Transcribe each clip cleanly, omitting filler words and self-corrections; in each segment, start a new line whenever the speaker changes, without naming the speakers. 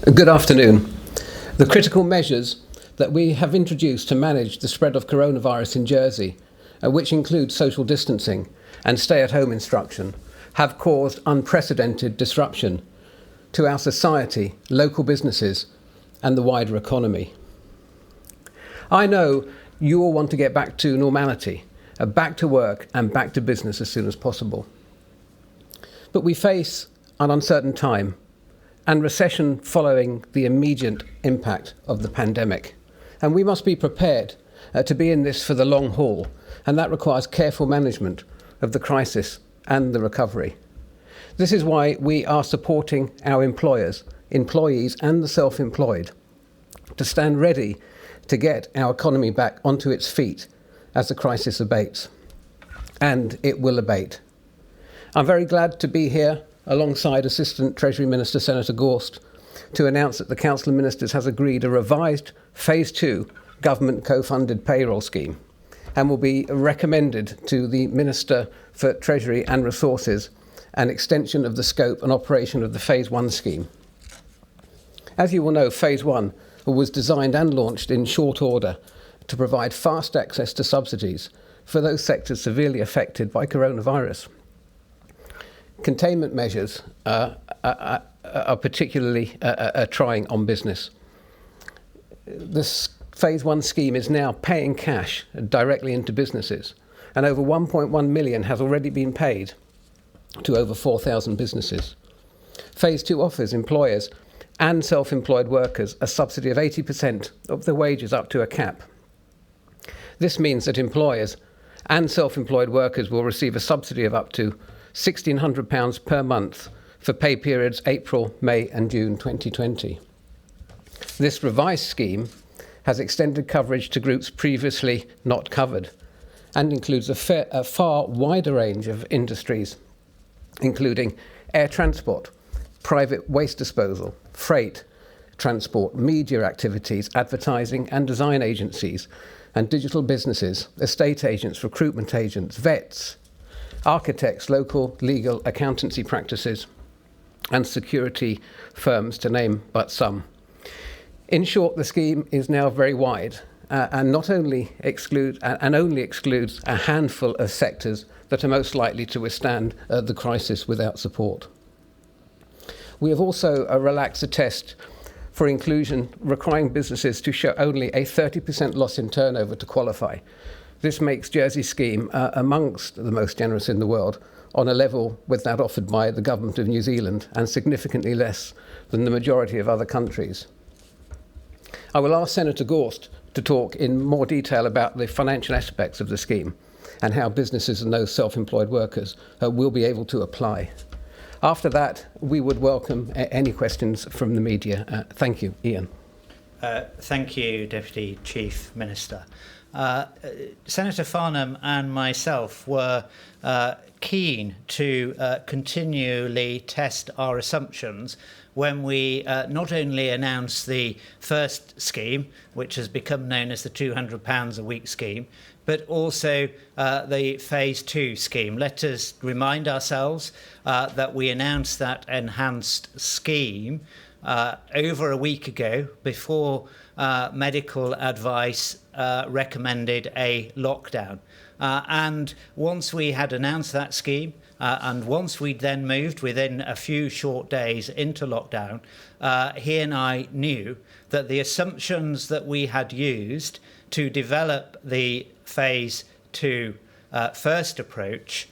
Good afternoon. The critical measures that we have introduced to manage the spread of coronavirus in Jersey, which include social distancing and stay-at-home instruction, have caused unprecedented disruption to our society, local businesses, and the wider economy. I know you all want to get back to normality, back to work and back to business as soon as possible. But we face an uncertain time and recession following the immediate impact of the pandemic. And we must be prepared to be in this for the long haul, and that requires careful management of the crisis and the recovery. This is why we are supporting our employers, employees and the self-employed to stand ready to get our economy back onto its feet as the crisis abates. And it will abate. I'm very glad to be here alongside Assistant Treasury Minister Senator Gorst to announce that the Council of Ministers has agreed a revised Phase 2 government co-funded payroll scheme and will be recommended to the Minister for Treasury and Resources an extension of the scope and operation of the Phase 1 scheme. As you will know, Phase 1 was designed and launched in short order to provide fast access to subsidies for those sectors severely affected by coronavirus. Containment measures are particularly trying on business. This Phase 1 scheme is now paying cash directly into businesses, and over 1.1 million has already been paid to over 4,000 businesses. Phase 2 offers employers and self-employed workers a subsidy of 80% of their wages up to a cap. This means that employers and self-employed workers will receive a subsidy of up to £1,600 per month for pay periods April, May and June 2020. This revised scheme has extended coverage to groups previously not covered and includes a far wider range of industries, including air transport, private waste disposal, freight, transport, media activities, advertising and design agencies, and digital businesses, estate agents, recruitment agents, vets, architects, local legal accountancy practices, and security firms, to name but some. In short, the scheme is now very wide and only excludes a handful of sectors that are most likely to withstand the crisis without support. We have also relaxed the test for inclusion, requiring businesses to show only a 30% loss in turnover to qualify. This makes Jersey's scheme amongst the most generous in the world, on a level with that offered by the government of New Zealand and significantly less than the majority of other countries. I will ask Senator Gorst to talk in more detail about the financial aspects of the scheme and how businesses and those self-employed workers will be able to apply. After that, we would welcome any questions from the media. Thank you. Ian.
Thank you, Deputy Chief Minister. Senator Farnham and myself were keen to continually test our assumptions when we not only announced the first scheme, which has become known as the £200 a week scheme, but also the Phase 2 scheme. Let us remind ourselves that we announced that enhanced scheme over a week ago, before medical advice recommended a lockdown. And once we had announced that scheme, and once we'd then moved within a few short days into lockdown, he and I knew that the assumptions that we had used to develop the Phase 2 first approach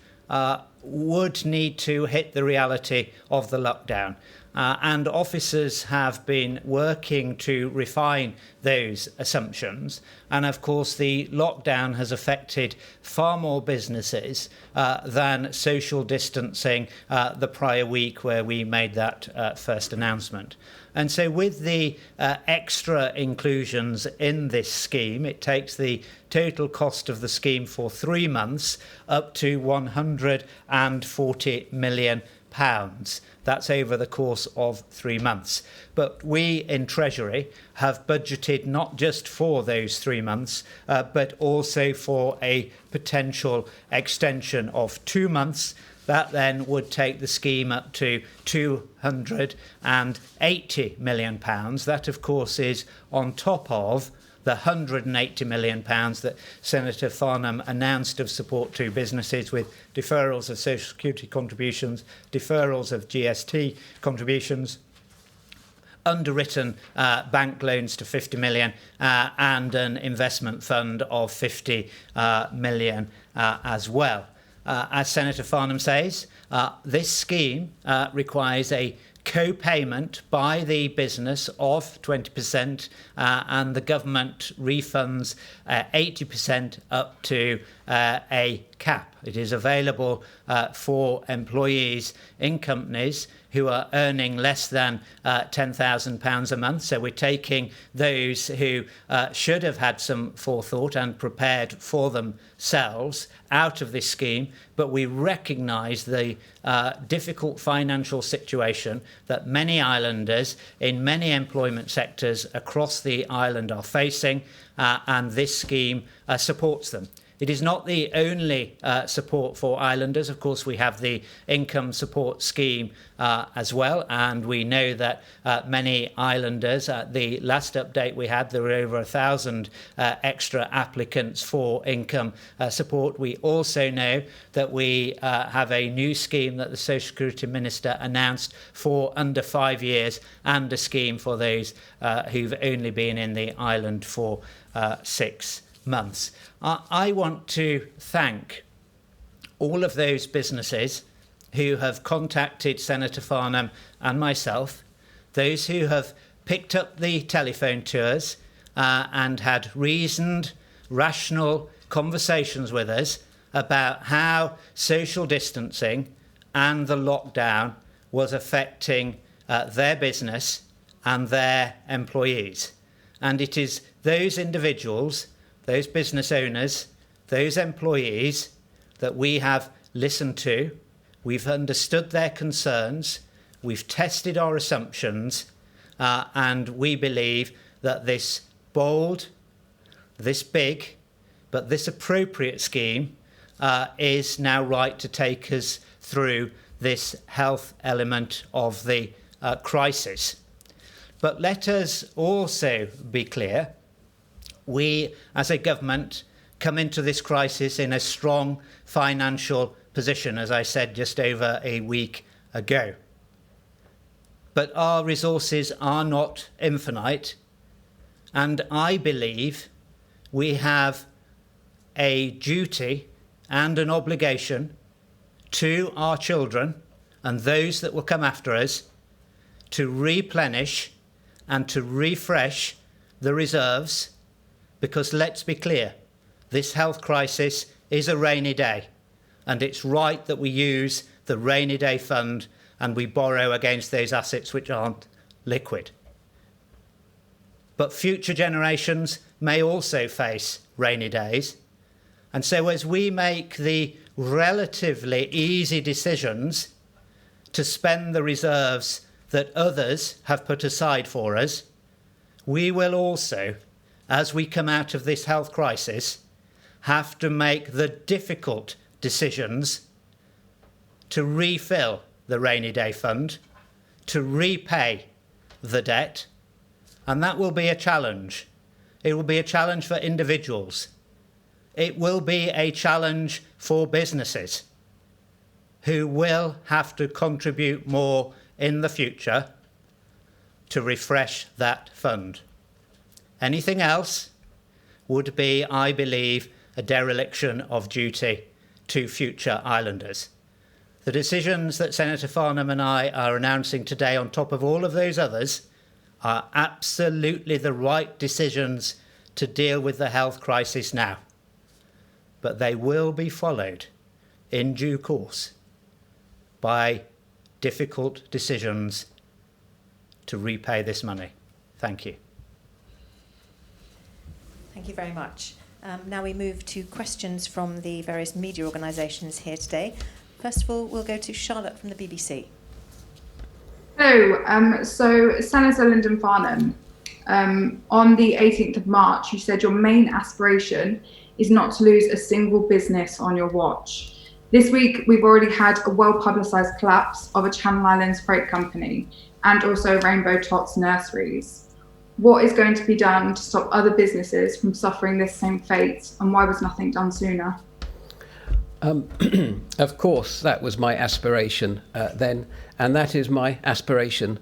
would need to hit the reality of the lockdown. And officers have been working to refine those assumptions. And of course, the lockdown has affected far more businesses than social distancing the prior week where we made that first announcement. And so with the extra inclusions in this scheme, it takes the total cost of the scheme for 3 months up to £140 million. That's over the course of 3 months. But we in Treasury have budgeted not just for those 3 months, but also for a potential extension of 2 months. That then would take the scheme up to £280 million. That, of course, is on top of the £180 million that Senator Farnham announced of support to businesses, with deferrals of social security contributions, deferrals of GST contributions, underwritten bank loans to 50 million, and an investment fund of 50 million as well. As Senator Farnham says, this scheme requires a co-payment by the business of 20%, and the government refunds 80% up to a cap. It is available for employees in companies who are earning less than £10,000 a month. So we're taking those who should have had some forethought and prepared for themselves out of this scheme, but we recognise the difficult financial situation that many islanders in many employment sectors across the island are facing, and this scheme supports them. It is not the only support for islanders. Of course, we have the income support scheme as well, and we know that many islanders, at the last update we had, there were over 1,000 extra applicants for income support. We also know that we have a new scheme that the Social Security Minister announced for under 5 years, and a scheme for those who've only been in the island for 6 months. I want to thank all of those businesses who have contacted Senator Farnham and myself, those who have picked up the telephone to us and had reasoned, rational conversations with us about how social distancing and the lockdown was affecting their business and their employees. And it is those individuals, those business owners, those employees that we have listened to, we've understood their concerns, we've tested our assumptions, and we believe that this bold, this big, but this appropriate scheme is now right to take us through this health element of the crisis. But let us also be clear, we as a government come into this crisis in a strong financial position, as I said just over a week ago. But our resources are not infinite, and I believe we have a duty and an obligation to our children and those that will come after us to replenish and to refresh the reserves. Because let's be clear, this health crisis is a rainy day, and it's right that we use the rainy day fund and we borrow against those assets which aren't liquid. But future generations may also face rainy days. And so as we make the relatively easy decisions to spend the reserves that others have put aside for us, we will also, as we come out of this health crisis, have to make the difficult decisions to refill the rainy day fund, to repay the debt, and that will be a challenge. It will be a challenge for individuals. It will be a challenge for businesses who will have to contribute more in the future to refresh that fund. Anything else would be, I believe, a dereliction of duty to future islanders. The decisions that Senator Farnham and I are announcing today, on top of all of those others, are absolutely the right decisions to deal with the health crisis now. But they will be followed in due course by difficult decisions to repay this money. Thank you.
Thank you very much. Now we move to questions from the various media organisations here today. First of all, we'll go to Charlotte from the BBC.
Hello. So Senator Lyndon Farnham, on the 18th of March, you said your main aspiration is not to lose a single business on your watch. This week, we've already had a well-publicised collapse of a Channel Islands freight company and also Rainbow Tots nurseries. What is going to be done to stop other businesses from suffering this same fate, and why was nothing done sooner?
Of course, that was my aspiration then, and that is my aspiration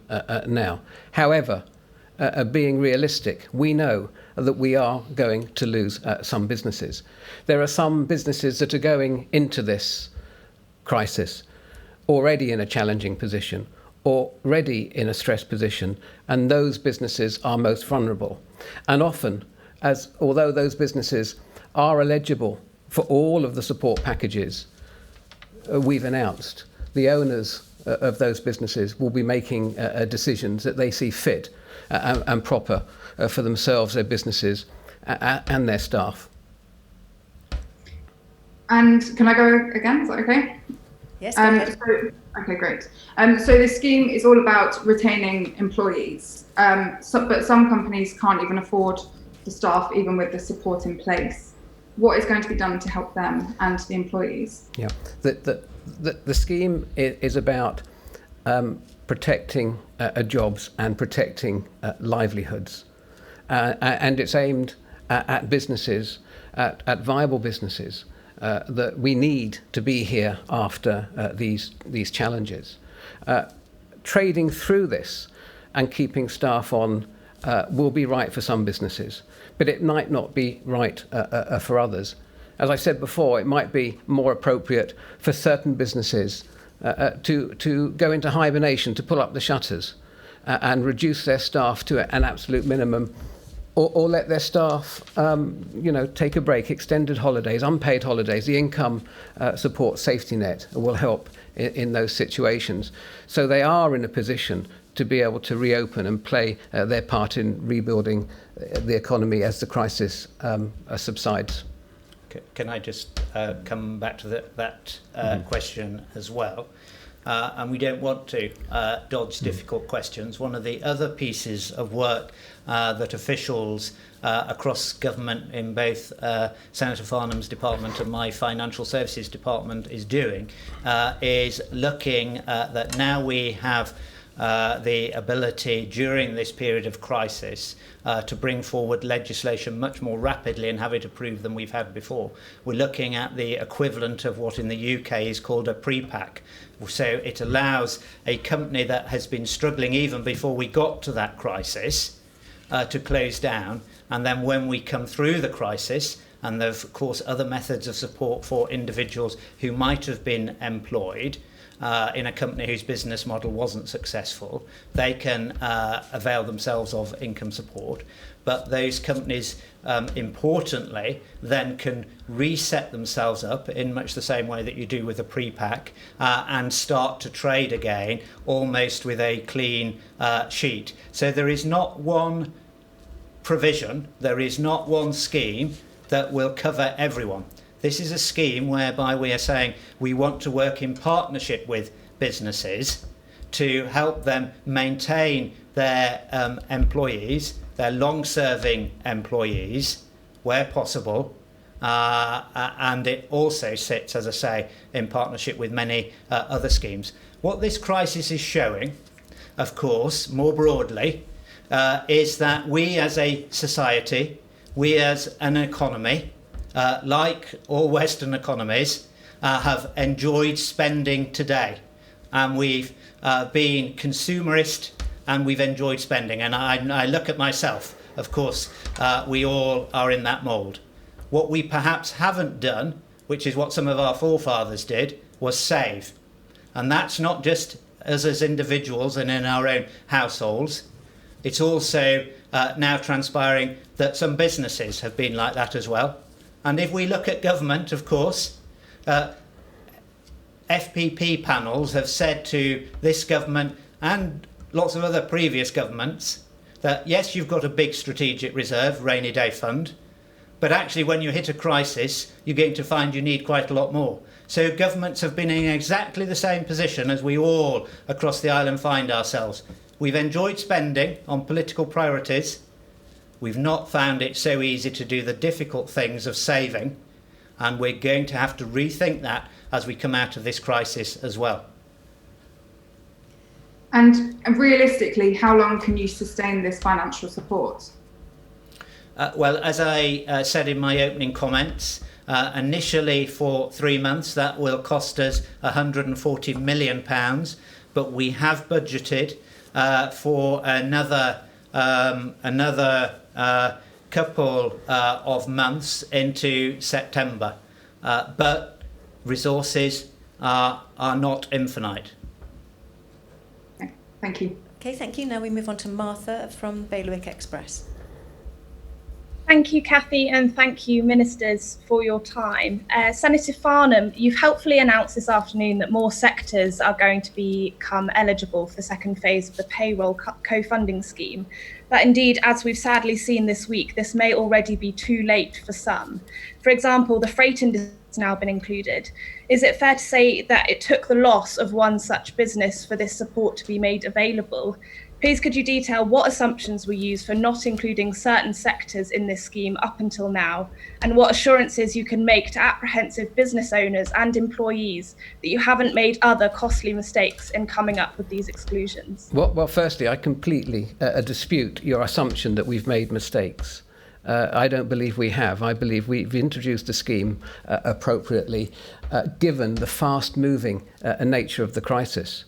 now. However, being realistic, we know that we are going to lose some businesses. There are some businesses that are going into this crisis already in a challenging position, already in a stressed position, and those businesses are most vulnerable. And often, although those businesses are eligible for all of the support packages we've announced, the owners of those businesses will be making decisions that they see fit and proper for themselves, their businesses, and their staff.
And can I go again? Is that okay?
Yes, go ahead.
Okay, great. So this scheme is all about retaining employees, but some companies can't even afford the staff, even with the support in place. What is going to be done to help them and the employees?
Yeah, the scheme is about protecting jobs and protecting livelihoods, and it's aimed at businesses, at viable businesses that we need to be here after these challenges. Trading through this and keeping staff on will be right for some businesses, but it might not be right for others. As I said before, it might be more appropriate for certain businesses to go into hibernation, to pull up the shutters and reduce their staff to an absolute minimum, or let their staff take a break, extended holidays, unpaid holidays. The income support safety net will help in those situations. So they are in a position to be able to reopen and play their part in rebuilding the economy as the crisis subsides.
Can I just come back to that question as well? And we don't want to dodge difficult questions. One of the other pieces of work that officials across government in both Senator Farnham's department and my financial services department is doing is looking that now we have the ability during this period of crisis to bring forward legislation much more rapidly and have it approved than we've had before. We're looking at the equivalent of what in the UK is called a PrePAC. So it allows a company that has been struggling even before we got to that crisis to close down, and then when we come through the crisis, and there's of course other methods of support for individuals who might have been employed in a company whose business model wasn't successful, they can avail themselves of income support. But those companies, importantly, then can reset themselves up in much the same way that you do with a PrePAC and start to trade again, almost with a clean sheet. So there is not one provision, there is not one scheme that will cover everyone. This is a scheme whereby we are saying we want to work in partnership with businesses to help them maintain their employees, their long-serving employees, where possible. And it also sits, as I say, in partnership with many other schemes. What this crisis is showing, of course, more broadly, is that we as a society, we as an economy, like all Western economies, have enjoyed spending today. And we've been consumerist and we've enjoyed spending. And I look at myself, of course, we all are in that mould. What we perhaps haven't done, which is what some of our forefathers did, was save. And that's not just us as individuals and in our own households. It's also now transpiring that some businesses have been like that as well. And if we look at government, of course, FPP panels have said to this government and lots of other previous governments that, yes, you've got a big strategic reserve, rainy day fund, but actually when you hit a crisis, you're going to find you need quite a lot more. So governments have been in exactly the same position as we all across the island find ourselves. We've enjoyed spending on political priorities. We've not found it so easy to do the difficult things of saving, and we're going to have to rethink that as we come out of this crisis as well.
And realistically, how long can you sustain this financial support?
Well, as I said in my opening comments, initially for 3 months that will cost us £140 million, but we have budgeted for another couple of months into September, but resources are not infinite.
Okay, thank you.
Okay, thank you. Now we move on to Martha from Bailiwick Express.
Thank you, Kathy, and thank you, Ministers, for your time. Senator Farnham, you've helpfully announced this afternoon that more sectors are going to become eligible for the second phase of the payroll co-funding scheme. But indeed, as we've sadly seen this week, this may already be too late for some. For example, the freight industry has now been included. Is it fair to say that it took the loss of one such business for this support to be made available? Please could you detail what assumptions were used for not including certain sectors in this scheme up until now, and what assurances you can make to apprehensive business owners and employees that you haven't made other costly mistakes in coming up with these exclusions?
Well, firstly, I completely dispute your assumption that we've made mistakes. I don't believe we have. I believe we've introduced the scheme appropriately, given the fast-moving nature of the crisis.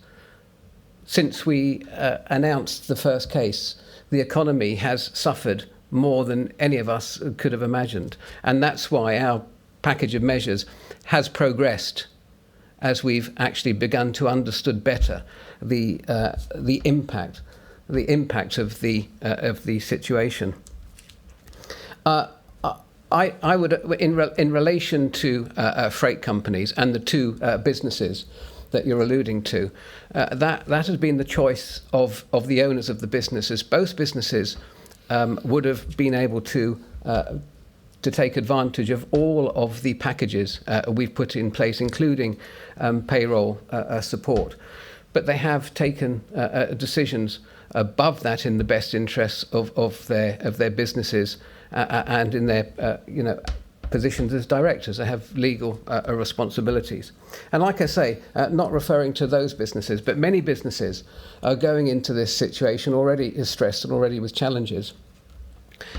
Since we announced the first case, the economy has suffered more than any of us could have imagined. And that's why our package of measures has progressed as we've actually begun to understand better the impact of the situation. I would, in relation to freight companies and the two businesses that you're alluding to, that has been the choice of the owners of the businesses. Both businesses would have been able to take advantage of all of the packages we've put in place, including payroll support. But they have taken decisions above that in the best interests of their businesses and in their positions as directors. They have legal responsibilities. And like I say, not referring to those businesses, but many businesses are going into this situation already stressed and already with challenges.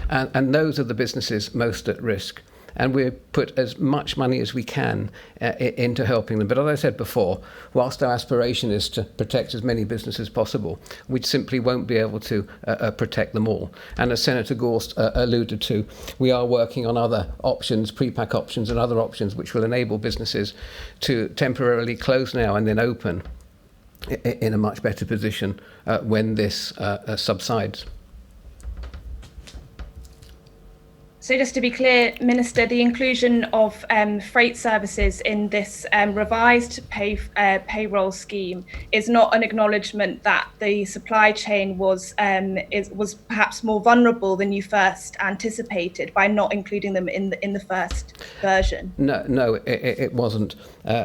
And those are the businesses most at risk. And we put as much money as we can into helping them. But as I said before, whilst our aspiration is to protect as many businesses as possible, we simply won't be able to protect them all. And as Senator Gorst alluded to, we are working on other options, PrePAC options and other options, which will enable businesses to temporarily close now and then open in a much better position when this subsides.
So just to be clear, Minister, the inclusion of freight services in this revised payroll scheme is not an acknowledgement that the supply chain was perhaps more vulnerable than you first anticipated by not including them in the first version.
No, it wasn't.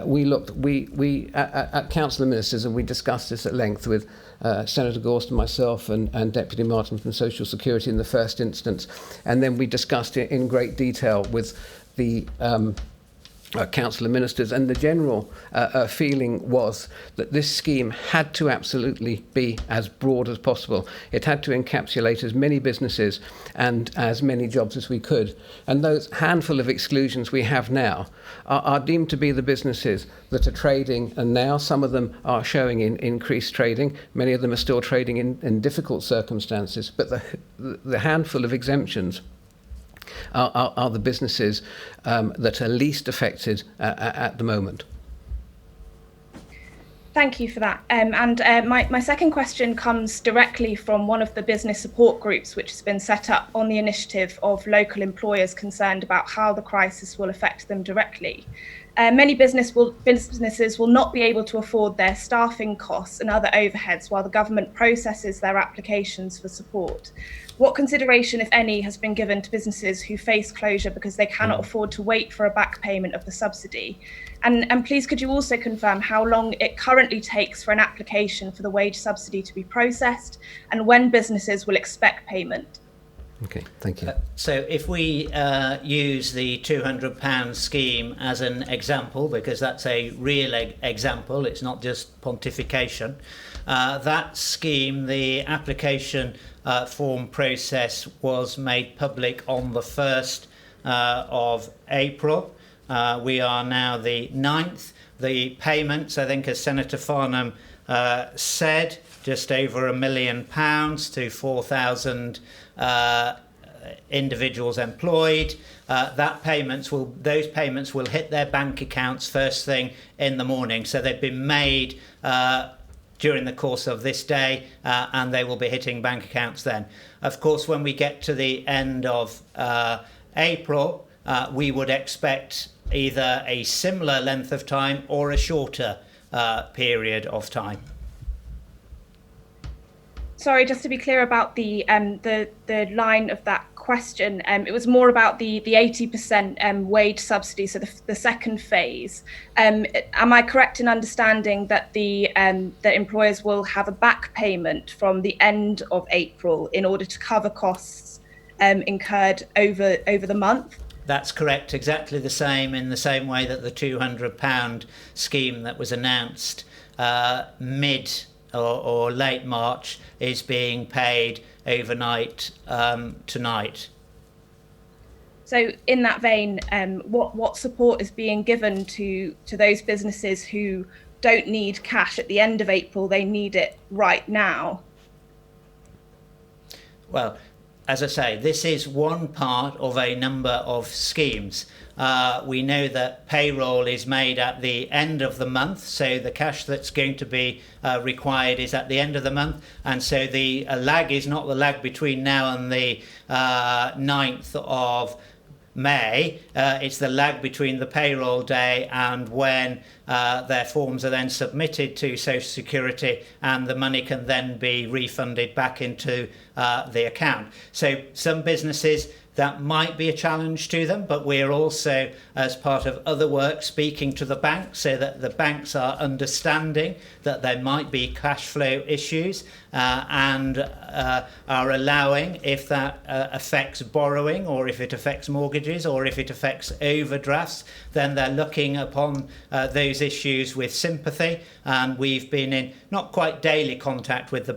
We at Council of Ministers, and we discussed this at length with Senator Gorst and myself and Deputy Martin from Social Security in the first instance, and then we discussed it in great detail with the Council of Ministers, and the general feeling was that this scheme had to absolutely be as broad as possible. It had to encapsulate as many businesses and as many jobs as we could. And those handful of exclusions we have now are deemed to be the businesses that are trading, and now some of them are showing increased trading. Many of them are still trading in difficult circumstances, but the handful of exemptions are the businesses that are least affected at the moment.
Thank you for that. My second question comes directly from one of the business support groups, which has been set up on the initiative of local employers concerned about how the crisis will affect them directly. Many businesses will not be able to afford their staffing costs and other overheads while the government processes their applications for support. What consideration, if any, has been given to businesses who face closure because they cannot afford to wait for a back payment of the subsidy? And please, could you also confirm how long it currently takes for an application for the wage subsidy to be processed and when businesses will expect payment?
Okay, thank you.
So if we use the £200 scheme as an example, because that's a real example, it's not just pontification, that scheme, the application form process was made public on the 1st of April. We are now the 9th. The payments, I think, as Senator Farnham said, just over £1 million to 4,000 individuals employed. Those payments will hit their bank accounts first thing in the morning. So they've been made during the course of this day, and they will be hitting bank accounts then. Of course, when we get to the end of April, we would expect either a similar length of time or a shorter period of time.
Sorry, just to be clear about the line of that question, it was more about the 80% wage subsidy, so the second phase. Am I correct in understanding that the employers will have a back payment from the end of April in order to cover costs incurred over the month?
That's correct, exactly the same, in the same way that the £200 scheme that was announced mid or late March is being paid overnight tonight.
So in that vein, what support is being given to those businesses who don't need cash at the end of April, they need it right now?
Well, as I say, this is one part of a number of schemes. We know that payroll is made at the end of the month, so the cash that's going to be required is at the end of the month, and so the lag is not the lag between now and the 9th of May, it's the lag between the payroll day and when their forms are then submitted to Social Security, and the money can then be refunded back into the account. So some businesses, that might be a challenge to them, but we're also, as part of other work, speaking to the banks so that the banks are understanding that there might be cash flow issues and are allowing, if that affects borrowing or if it affects mortgages or if it affects overdrafts, then they're looking upon those issues with sympathy. And we've been in not quite daily contact with the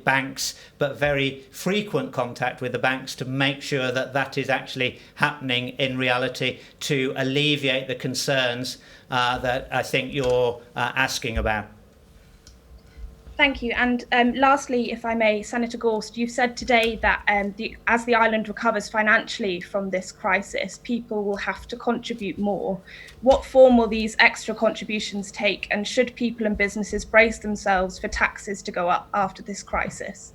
banks, but very frequent contact with the banks to make sure that that is actually happening in reality, to alleviate the concerns that I think you're asking about.
Thank you. And lastly, if I may, Senator Gorst, you've said today that as the island recovers financially from this crisis, people will have to contribute more. What form will these extra contributions take, and should people and businesses brace themselves for taxes to go up after this crisis?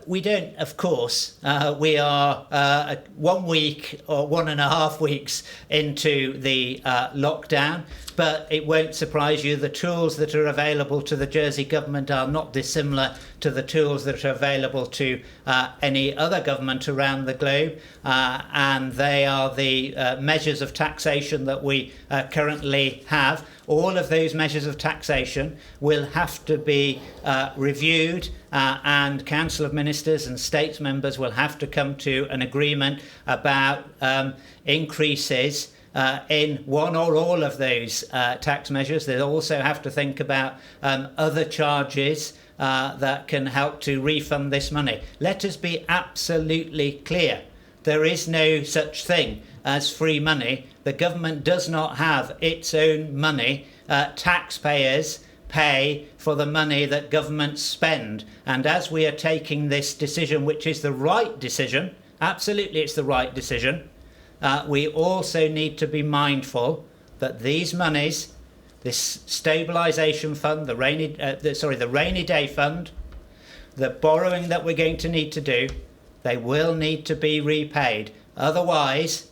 We don't, of course. We are 1 week or 1.5 weeks into the lockdown, but it won't surprise you, the tools that are available to the Jersey government are not dissimilar to the tools that are available to any other government around the globe, and they are the measures of taxation that we currently have. All of those measures of taxation will have to be reviewed, and Council of Ministers and States members will have to come to an agreement about increases in one or all of those tax measures. They'll also have to think about other charges that can help to refund this money. Let us be absolutely clear. There is no such thing as free money. The government does not have its own money. Taxpayers pay for the money that governments spend. And as we are taking this decision, which is the right decision, absolutely it's the right decision, we also need to be mindful that these monies, this stabilisation fund, the rainy day fund, the borrowing that we're going to need to do, they will need to be repaid. Otherwise,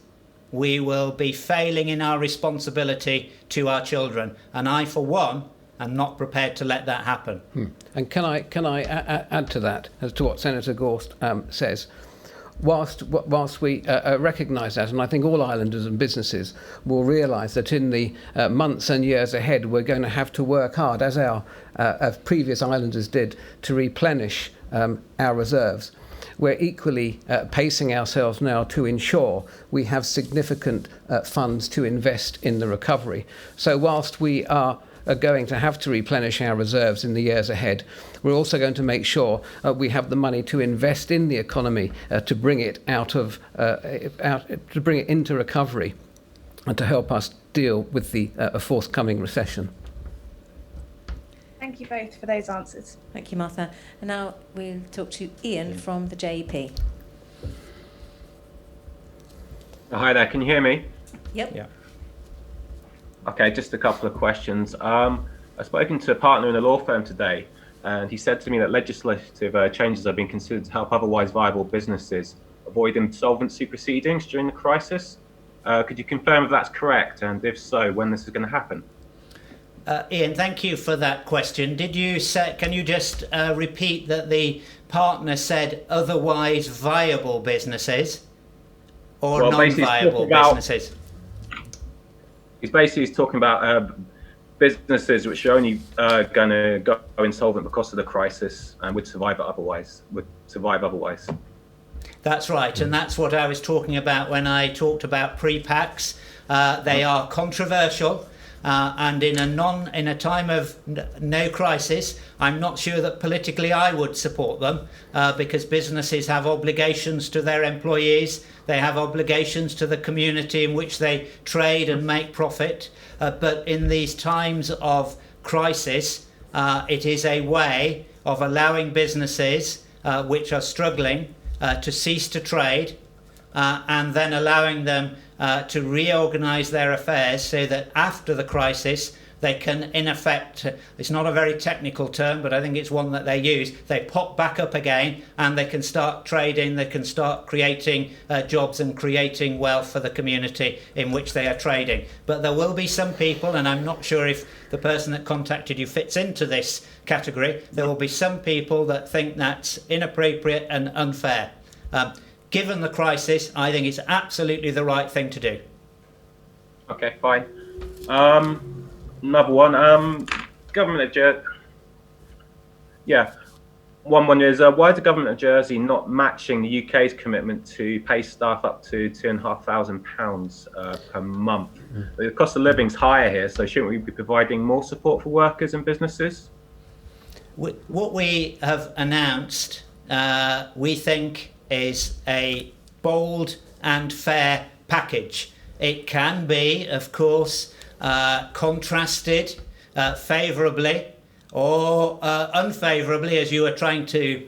we will be failing in our responsibility to our children. And I, for one, am not prepared to let that happen.
And can I add to that, as to what Senator Gorst says? Whilst we recognise that, and I think all islanders and businesses will realise that in the months and years ahead, we're going to have to work hard, as previous islanders did, to replenish our reserves. We're equally pacing ourselves now to ensure we have significant funds to invest in the recovery. So whilst we are going to have to replenish our reserves in the years ahead, we're also going to make sure we have the money to invest in the economy to bring it to bring it into recovery and to help us deal with the forthcoming recession.
Thank you both for those answers.
Thank you, Martha. And now we'll talk to Ian from the JEP.
Hi there, can you hear me?
Yep.
Yeah.
Okay, just a couple of questions. I've spoken to a partner in a law firm today, and he said to me that legislative changes are being considered to help otherwise viable businesses avoid insolvency proceedings during the crisis. Could you confirm if that's correct, and if so, when this is going to happen?
Ian, thank you for that question. Did you say? Can you just repeat that the partner said otherwise viable businesses or non-viable businesses?
He's talking about businesses which are only going to go insolvent because of the crisis and would survive otherwise.
That's right, and that's what I was talking about when I talked about PrePACs. They are controversial. And in a time of no crisis, I'm not sure that politically I would support them because businesses have obligations to their employees, they have obligations to the community in which they trade and make profit. But in these times of crisis, it is a way of allowing businesses which are struggling to cease to trade and then allowing them to reorganise their affairs so that after the crisis they can, in effect, it's not a very technical term, but I think it's one that they use, they pop back up again and they can start trading, they can start creating jobs and creating wealth for the community in which they are trading. But there will be some people, and I'm not sure if the person that contacted you fits into this category, there will be some people that think that's inappropriate and unfair. Given the crisis, I think it's absolutely the right thing to do.
Okay, fine. Another one. Government of Jersey. Yeah. One is why is the government of Jersey not matching the UK's commitment to pay staff up to £2,500 per month? The cost of living's higher here, so shouldn't we be providing more support for workers and businesses?
What we have announced, we think, is a bold and fair package. It can be, of course, contrasted favourably or unfavourably, as you are trying to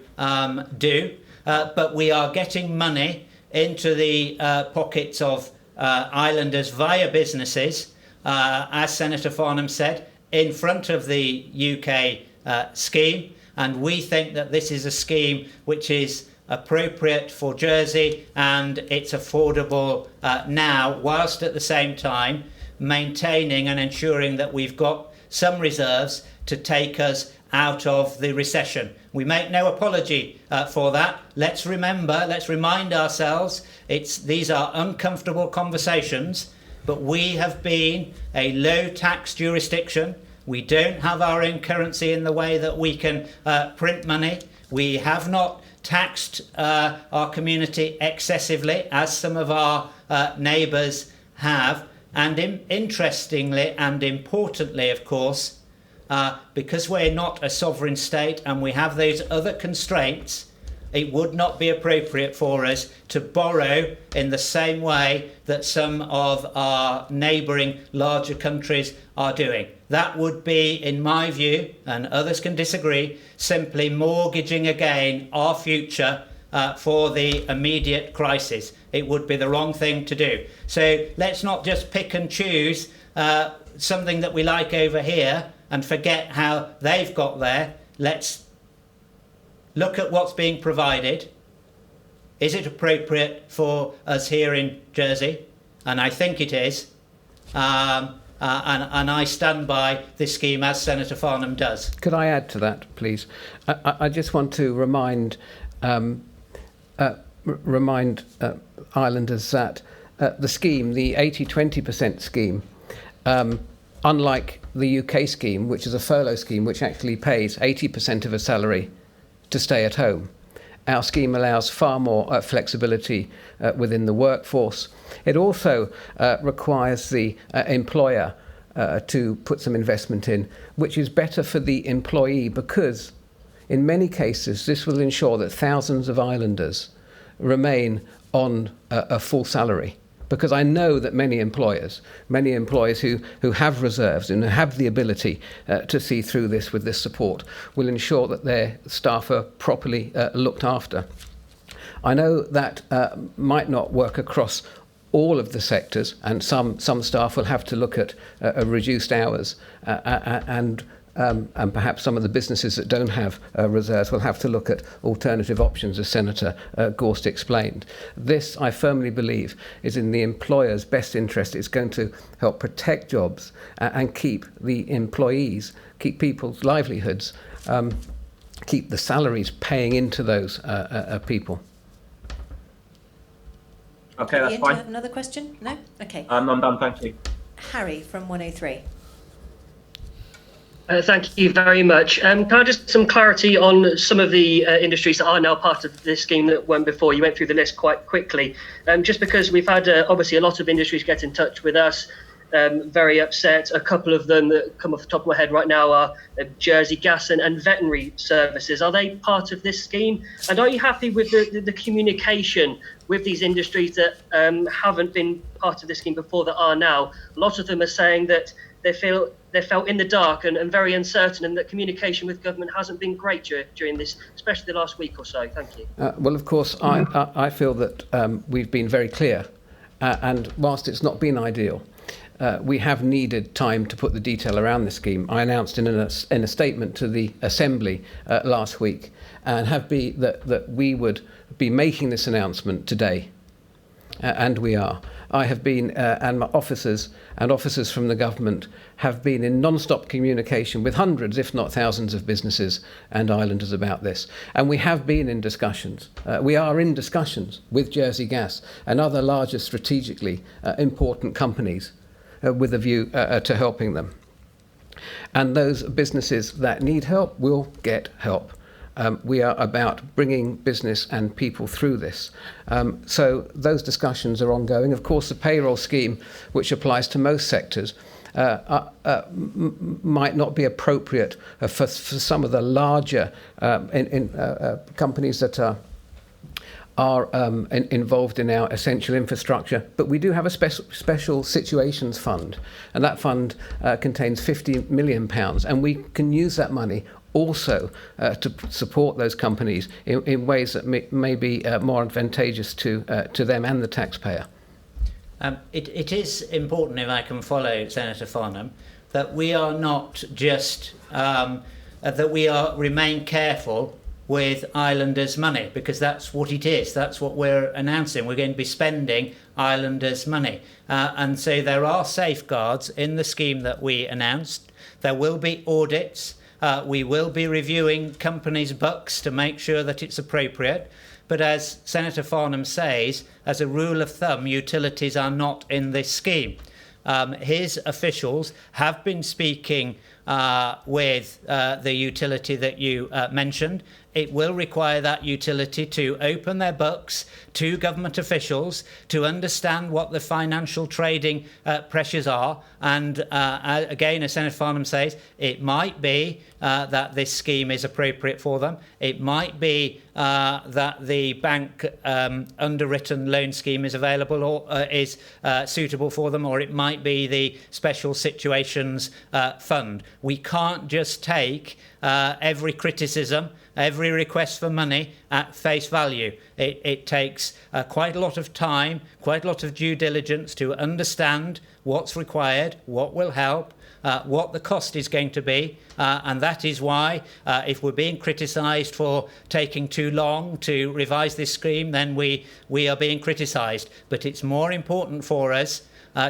do, but we are getting money into the pockets of islanders via businesses, as Senator Farnham said, in front of the UK scheme, and we think that this is a scheme which is appropriate for Jersey and it's affordable now, whilst at the same time maintaining and ensuring that we've got some reserves to take us out of the recession. We make no apology for that. Let's remind ourselves, these are uncomfortable conversations, but we have been a low tax jurisdiction. We don't have our own currency in the way that we can print money. We have not taxed our community excessively, as some of our neighbours have. And interestingly and importantly, of course, because we're not a sovereign state and we have those other constraints, it would not be appropriate for us to borrow in the same way that some of our neighbouring larger countries are doing. That would be, in my view, and others can disagree, simply mortgaging again our future for the immediate crisis. It would be the wrong thing to do. So let's not just pick and choose something that we like over here and forget how they've got there. Let's look at what's being provided. Is it appropriate for us here in Jersey? and I think it is, and I stand by this scheme as Senator Farnham does.
Could I add to that, please? I just want to remind islanders that the scheme, the 80-20% scheme, unlike the UK scheme, which is a furlough scheme which actually pays 80% of a salary to stay at home, our scheme allows far more flexibility within the workforce. It also requires the employer to put some investment in, which is better for the employee, because in many cases this will ensure that thousands of islanders remain on a full salary. Because I know that many employers who have reserves and who have the ability to see through this with this support will ensure that their staff are properly looked after. I know that might not work across all of the sectors, and some staff will have to look at reduced hours, and perhaps some of the businesses that don't have reserves will have to look at alternative options, as Senator Gorst explained. This, I firmly believe, is in the employer's best interest. It's going to help protect jobs and keep the employees, keep people's livelihoods, keep the salaries paying into those people.
Okay, that's
Ian,
fine.
do you have another question? No? Okay.
I'm done, thank you.
Harry from 103.
Thank you very much. Can I just some clarity on some of the industries that are now part of this scheme that went before? You went through the list quite quickly. Just because we've had obviously a lot of industries get in touch with us, very upset. A couple of them that come off the top of my head right now are Jersey Gas and veterinary services. Are they part of this scheme? And are you happy with the communication with these industries that haven't been part of this scheme before that are now? A lot of them are saying that they felt in the dark and very uncertain, and that communication with government hasn't been great during this, especially the last week or so. Thank you.
Well, of course, I feel that we've been very clear, and whilst it's not been ideal, we have needed time to put the detail around the scheme. I announced in a statement to the Assembly last week, and that we would be making this announcement today, and we are. I have been, and my officers from the government have been in non-stop communication with hundreds, if not thousands, of businesses and islanders about this. And we have been in discussions. We are in discussions with Jersey Gas and other larger strategically important companies with a view to helping them. And those businesses that need help will get help. We are about bringing business and people through this. So those discussions are ongoing. Of course, the payroll scheme, which applies to most sectors, might not be appropriate for some of the larger companies that are involved in our essential infrastructure. But we do have a special situations fund, and that fund contains £50 million, and we can use that money also to support those companies in ways that may be more advantageous to them and the taxpayer.
It is important, if I can follow Senator Farnham, that we are not just that we remain careful with islanders' money, because that's what it is. That's what we're announcing. We're going to be spending islanders' money, and so there are safeguards in the scheme that we announced. There will be audits. We will be reviewing companies' books to make sure that it's appropriate. But as Senator Farnham says, as a rule of thumb, utilities are not in this scheme. His officials have been speaking with the utility that you mentioned. It will require that utility to open their books to government officials to understand what the financial trading pressures are. And again, as Senator Farnham says, it might be that this scheme is appropriate for them. It might be that the bank underwritten loan scheme is available or is suitable for them, or it might be the special situations fund. We can't just take every criticism, every request for money at face value. It takes quite a lot of time, quite a lot of due diligence to understand what's required, what will help, what the cost is going to be, and that is why if we're being criticised for taking too long to revise this scheme, then we are being criticised. But it's more important for us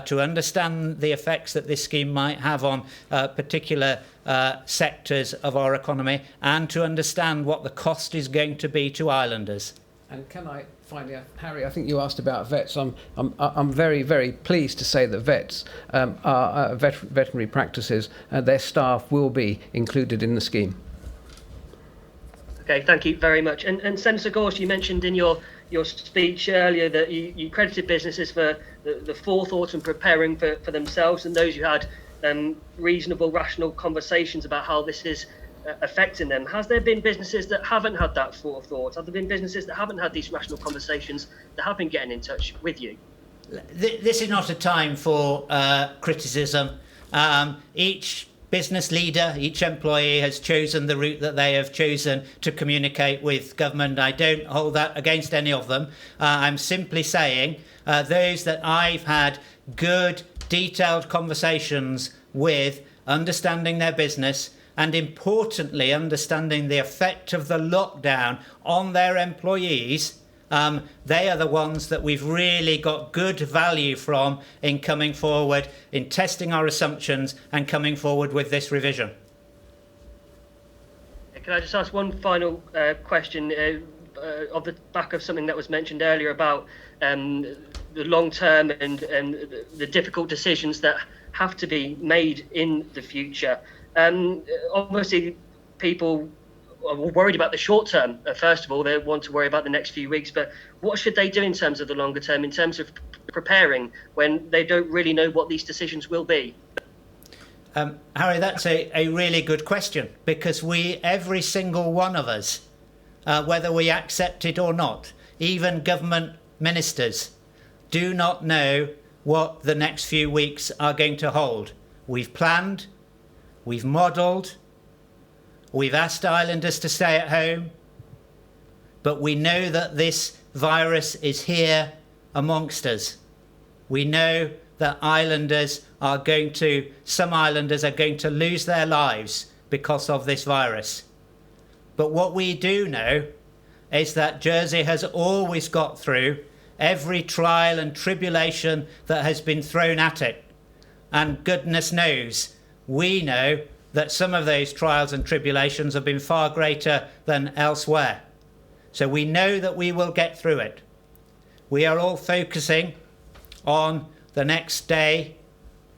to understand the effects that this scheme might have on particular sectors of our economy, and to understand what the cost is going to be to islanders.
And can I finally, Harry, I think you asked about vets. I'm very, very pleased to say that vets are veterinary practices, and their staff will be included in the scheme.
Okay, thank you very much. And Senator Gorst, you mentioned in your speech earlier that you credited businesses for the forethought and preparing for themselves, and those who had reasonable, rational conversations about how this is affecting them. Has there been businesses that haven't had that forethought? Have there been businesses that haven't had these rational conversations that have been getting in touch with you?
This is not a time for criticism. Each business leader, each employee has chosen the route that they have chosen to communicate with government. I don't hold that against any of them. I'm simply saying those that I've had good, detailed conversations with, understanding their business, and importantly, understanding the effect of the lockdown on their employees, they are the ones that we've really got good value from in coming forward, in testing our assumptions and coming forward with this revision.
Can I just ask one final question off the back of something that was mentioned earlier about the long term and the difficult decisions that have to be made in the future? Obviously, people are worried about the short term. First of all, they want to worry about the next few weeks, but what should they do in terms of the longer term, in terms of preparing when they don't really know what these decisions will be?
Harry, that's a really good question, because every single one of us, whether we accept it or not, even government ministers, do not know what the next few weeks are going to hold. We've planned, we've modelled, we've asked islanders to stay at home, but we know that this virus is here amongst us. We know that some islanders are going to lose their lives because of this virus. But what we do know is that Jersey has always got through every trial and tribulation that has been thrown at it. And goodness knows, we know that some of those trials and tribulations have been far greater than elsewhere. So we know that we will get through it. We are all focusing on the next day.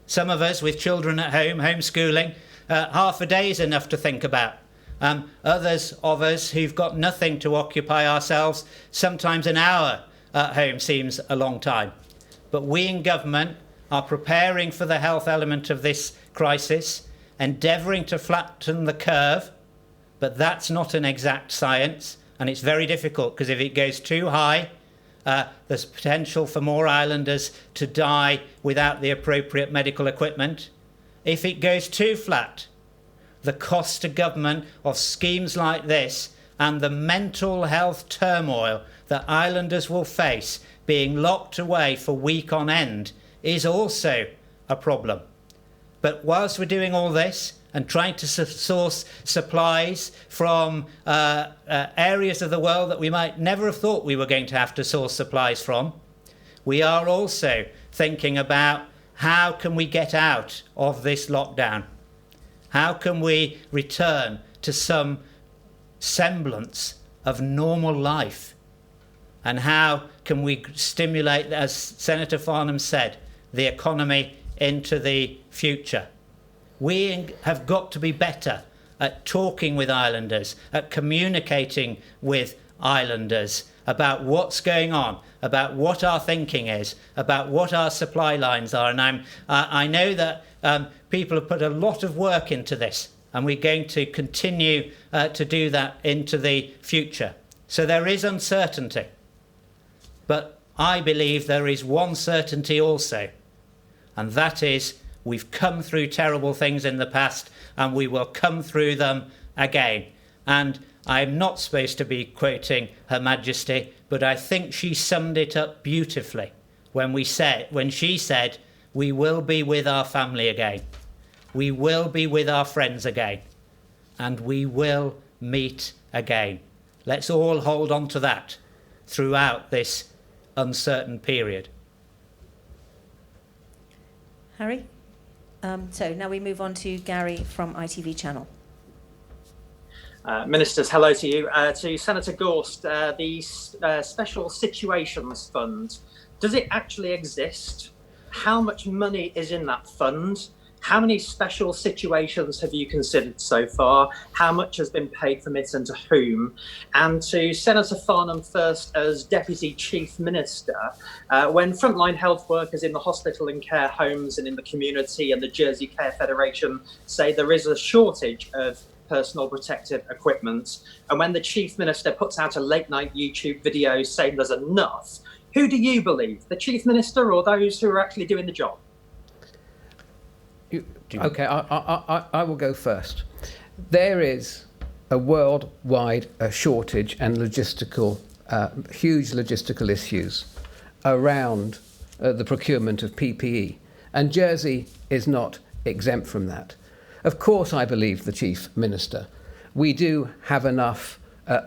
Some of us with children at home, homeschooling, half a day is enough to think about. Others of us who've got nothing to occupy ourselves, sometimes an hour at home seems a long time. But we in government are preparing for the health element of this crisis, endeavouring to flatten the curve, but that's not an exact science, and it's very difficult, because if it goes too high, there's potential for more islanders to die without the appropriate medical equipment. If it goes too flat, the cost to government of schemes like this and the mental health turmoil that islanders will face being locked away for week on end is also a problem. But whilst we're doing all this and trying to source supplies from areas of the world that we might never have thought we were going to have to source supplies from, we are also thinking about how can we get out of this lockdown? How can we return to some semblance of normal life? And how can we stimulate, as Senator Farnham said, the economy into the future? We have got to be better at talking with islanders, at communicating with islanders about what's going on, about what our thinking is, about what our supply lines are. And I know that people have put a lot of work into this, and we're going to continue to do that into the future. So there is uncertainty. But I believe there is one certainty also, and that is we've come through terrible things in the past, and we will come through them again. And I'm not supposed to be quoting Her Majesty, but I think she summed it up beautifully when she said, we will be with our family again. we will be with our friends again, and we will meet again. Let's all hold on to that throughout this uncertain period.
Harry? So now we move on to Gary from ITV Channel.
Ministers, hello to you. To Senator Gorst, the Special Situations Fund, does it actually exist? How much money is in that fund? How many special situations have you considered so far? How much has been paid from it and to whom? And to Senator Farnham first as Deputy Chief Minister, when frontline health workers in the hospital and care homes and in the community and the Jersey Care Federation say there is a shortage of personal protective equipment, and when the Chief Minister puts out a late night YouTube video saying there's enough, who do you believe, the Chief Minister or those who are actually doing the job?
Okay, I will go first. There is a worldwide shortage and huge logistical issues around the procurement of PPE, and Jersey is not exempt from that. Of course, I believe the Chief Minister. We do have enough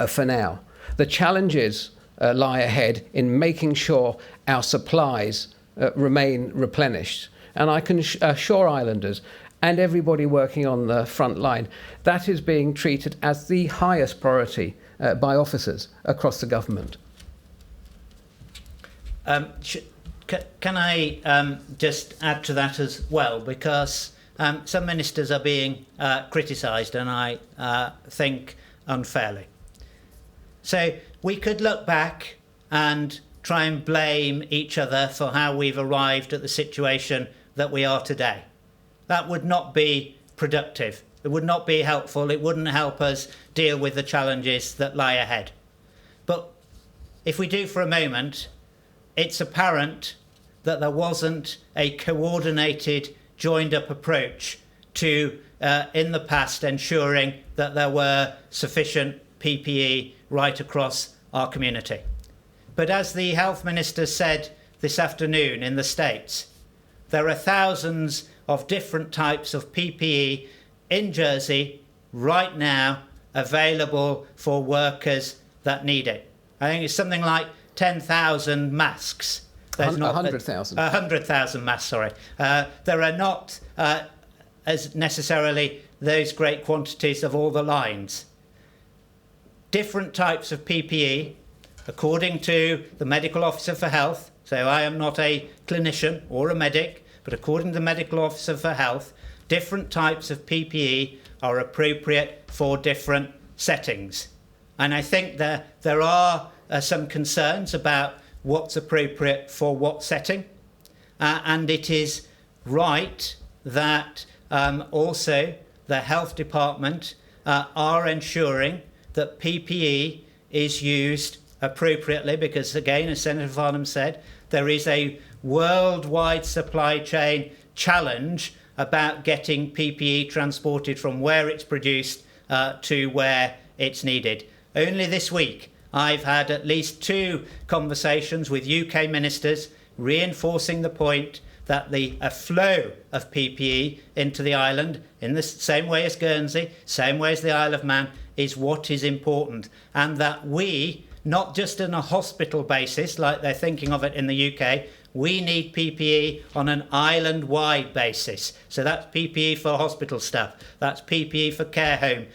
for now. The challenges lie ahead in making sure our supplies remain replenished. And I can assure islanders and everybody working on the front line that is being treated as the highest priority by officers across the government.
Can I just add to that as well? Because some ministers are being criticised, and I think unfairly. So we could look back and try and blame each other for how we've arrived at the situation that we are today. That would not be productive. It would not be helpful. It wouldn't help us deal with the challenges that lie ahead. But if we do for a moment, it's apparent that there wasn't a coordinated, joined-up approach to, in the past, ensuring that there were sufficient PPE right across our community. But as the Health Minister said this afternoon in the States, there are thousands of different types of PPE in Jersey right now available for workers that need it. I think it's something like 10,000 masks.
100,000.
100,000 masks, sorry. There are not as necessarily those great quantities of all the lines. Different types of PPE, according to the Medical Officer for Health, so I am not a clinician or a medic, but according to the Medical Officer for Health, different types of PPE are appropriate for different settings. And I think there are some concerns about what's appropriate for what setting. And it is right that also the Health Department are ensuring that PPE is used appropriately, because again, as Senator Farnham said, there is a worldwide supply chain challenge about getting PPE transported from where it's produced to where it's needed. Only this week, I've had at least 2 conversations with UK ministers reinforcing the point that a flow of PPE into the island, in the same way as Guernsey, same way as the Isle of Man, is what is important. And that we, not just on a hospital basis, like they're thinking of it in the UK, we need PPE on an island-wide basis. So that's PPE for hospital staff, that's PPE for care home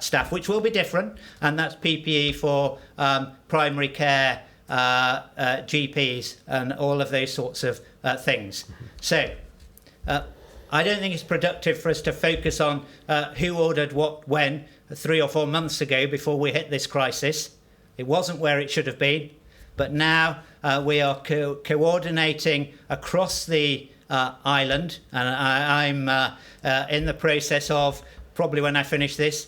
staff, which will be different, and that's PPE for primary care GPs and all of those sorts of things. So I don't think it's productive for us to focus on who ordered what when 3 or 4 months ago before we hit this crisis. It wasn't where it should have been. But now we are coordinating across the island, and I'm in the process of, probably when I finish this,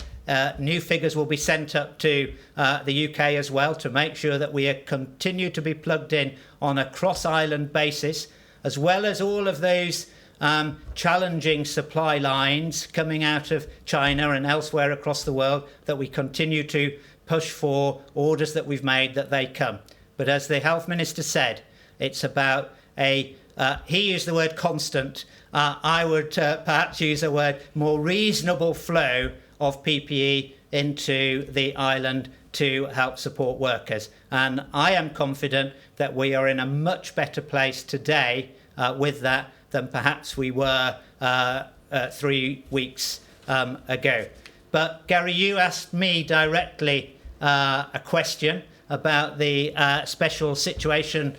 new figures will be sent up to the UK as well to make sure that we continue to be plugged in on a cross-island basis, as well as all of those challenging supply lines coming out of China and elsewhere across the world, that we continue to push for orders that we've made that they come. But as the Health Minister said, it's about a he used the word constant. I would perhaps use the word more reasonable flow of PPE into the island to help support workers. And I am confident that we are in a much better place today with that than perhaps we were 3 weeks ago. But Gary, you asked me directly a question about the Special Situation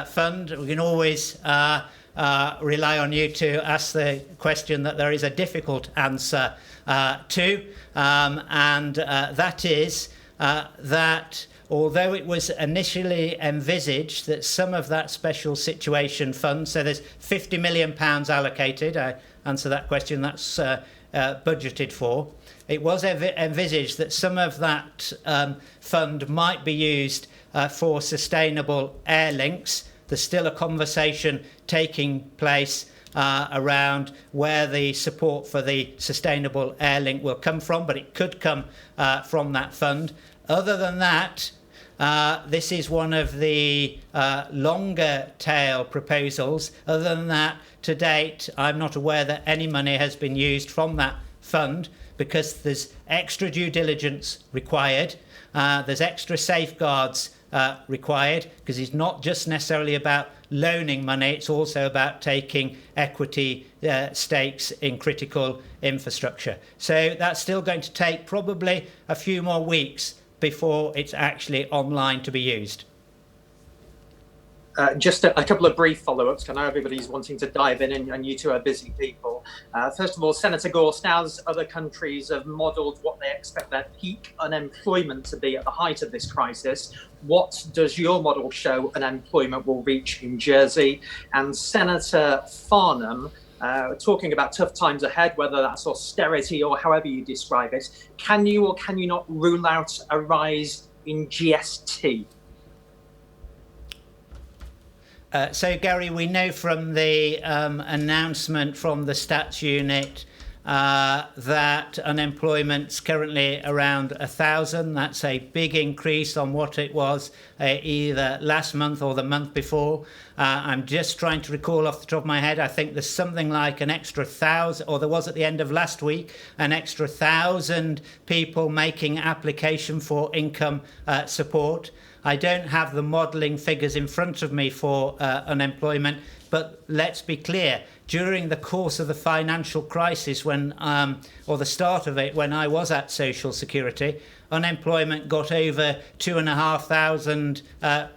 Fund. We can always rely on you to ask the question that there is a difficult answer to, and that is that although it was initially envisaged that some of that Special Situation Fund, so there's £50 million allocated, I answer that question, that's budgeted for. It was envisaged that some of that fund might be used for sustainable air links. There's still a conversation taking place around where the support for the sustainable air link will come from, but it could come from that fund. Other than that, this is one of the longer tail proposals. Other than that, to date, I'm not aware that any money has been used from that fund because there's extra due diligence required. There's extra safeguards required because it's not just necessarily about loaning money, it's also about taking equity stakes in critical infrastructure. So that's still going to take probably a few more weeks before it's actually online to be used.
Just a couple of brief follow-ups. I know everybody's wanting to dive in and you two are busy people. First of all, Senator Gorst, as other countries have modelled what they expect their peak unemployment to be at the height of this crisis, what does your model show unemployment will reach in Jersey? And Senator Farnham, talking about tough times ahead, whether that's austerity or however you describe it, can you or can you not rule out a rise in GST?
So, Gary, we know from the announcement from the Stats Unit that unemployment's currently around 1,000. That's a big increase on what it was either last month or the month before. I'm just trying to recall off the top of my head. I think there's something like an extra 1,000, or there was at the end of last week, an extra 1,000 people making application for income support. I don't have the modelling figures in front of me for unemployment, but let's be clear. During the course of the financial crisis, when or the start of it, when I was at Social Security, unemployment got over 2,500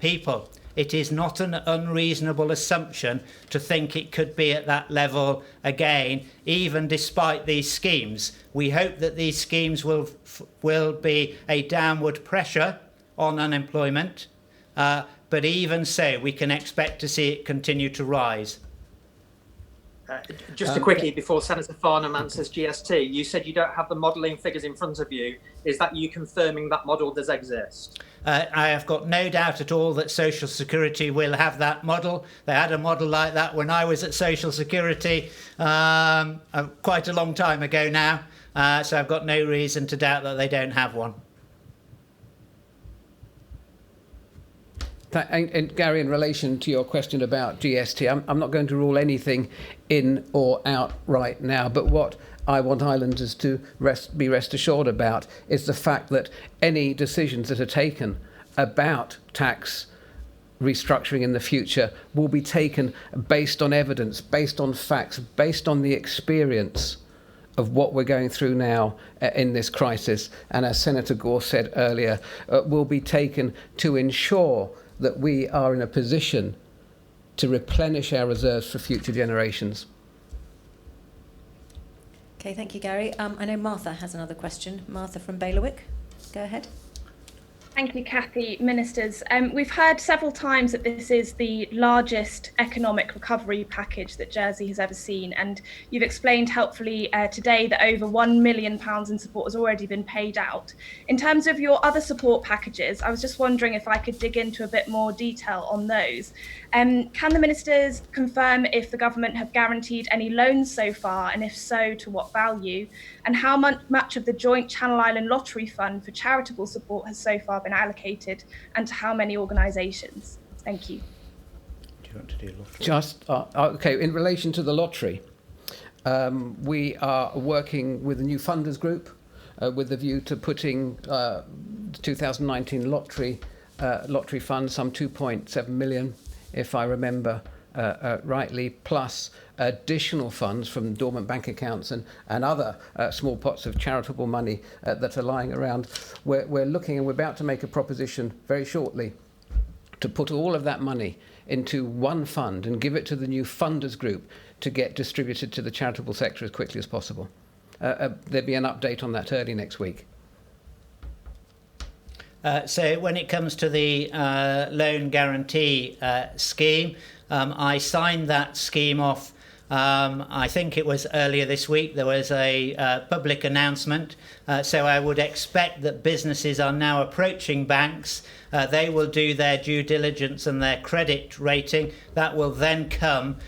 people. It is not an unreasonable assumption to think it could be at that level again, even despite these schemes. We hope that these schemes will be a downward pressure on unemployment, but even so, we can expect to see it continue to rise.
Just quickly, before Senator Farnham answers GST, you said you don't have the modelling figures in front of you. Is that you confirming that model does exist?
I have got no doubt at all that Social Security will have that model. They had a model like that when I was at Social Security quite a long time ago now, so I've got no reason to doubt that they don't have one.
And Gary, in relation to your question about GST, I'm not going to rule anything in or out right now, but what I want islanders to be rest assured about is the fact that any decisions that are taken about tax restructuring in the future will be taken based on evidence, based on facts, based on the experience of what we're going through now in this crisis. And as Senator Goss said earlier, will be taken to ensure that we are in a position to replenish our reserves for future generations.
Okay, thank you, Gary. I know Martha has another question. Martha from Bailiwick, go ahead.
Thank you, Cathy. Ministers, we've heard several times that this is the largest economic recovery package that Jersey has ever seen, and you've explained helpfully today that over £1 million in support has already been paid out. In terms of your other support packages, I was just wondering if I could dig into a bit more detail on those. Can the ministers confirm if the government have guaranteed any loans so far, and if so, to what value? And how much of the joint Channel Island Lottery Fund for charitable support has so far been allocated, and to how many organisations? Thank you.
you want to do lottery?
Just okay. In relation to the lottery, we are working with a new funders group with the view to putting the 2019 lottery fund, some 2.7 million, if I remember rightly, plus additional funds from dormant bank accounts and other small pots of charitable money that are lying around. We're looking, and we're about to make a proposition very shortly to put all of that money into one fund and give it to the new funders group to get distributed to the charitable sector as quickly as possible. There'll be an update on that early next week.
So when it comes to the loan guarantee scheme, I signed that scheme off. I think it was earlier this week. There was a public announcement. So I would expect that businesses are now approaching banks. They will do their due diligence and their credit rating. That will then come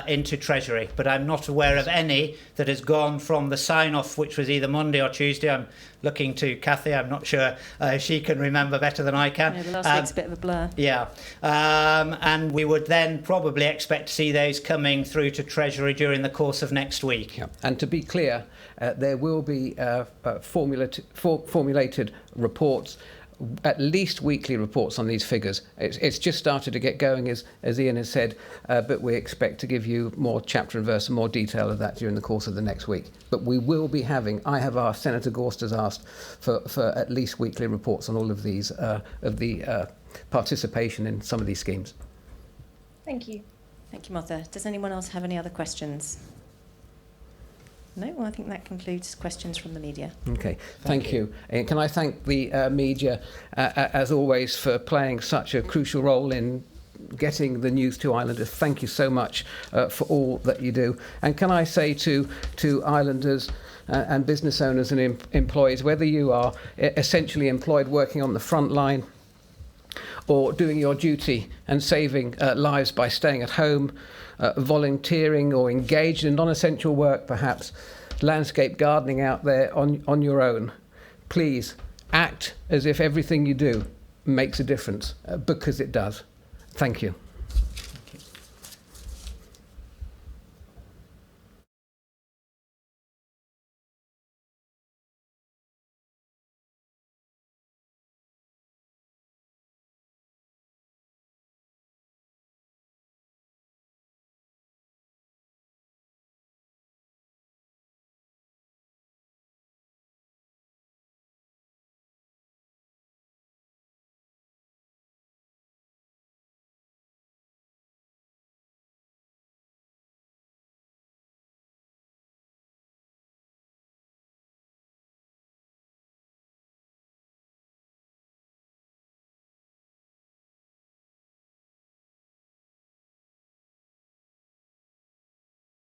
into Treasury. But I'm not aware of any that has gone from the sign-off, which was either Monday or Tuesday. I'm looking to Kathy. I'm not sure she can remember better than I can.
Yeah, the last week's a bit of a blur.
Yeah. And we would then probably expect to see those coming through to Treasury during the course of next week.
Yeah. And to be clear, there will be formulated reports, at least weekly reports on these figures. It's just started to get going, as Ian has said, but we expect to give you more chapter and verse and more detail of that during the course of the next week. But we will be having, I have asked, Senator Gorst has asked for at least weekly reports on all of these, of the participation in some of these schemes.
Thank you.
Thank you, Martha. Does anyone else have any other questions? No? Well, I think that concludes questions from the media.
Okay, thank you. And can I thank the media, as always, for playing such a crucial role in getting the news to Islanders. Thank you so much for all that you do. And can I say to Islanders and business owners and employees, whether you are essentially employed working on the front line or doing your duty and saving lives by staying at home, volunteering or engaged in non-essential work, perhaps landscape gardening out there on your own, please act as if everything you do makes a difference, because it does. Thank you.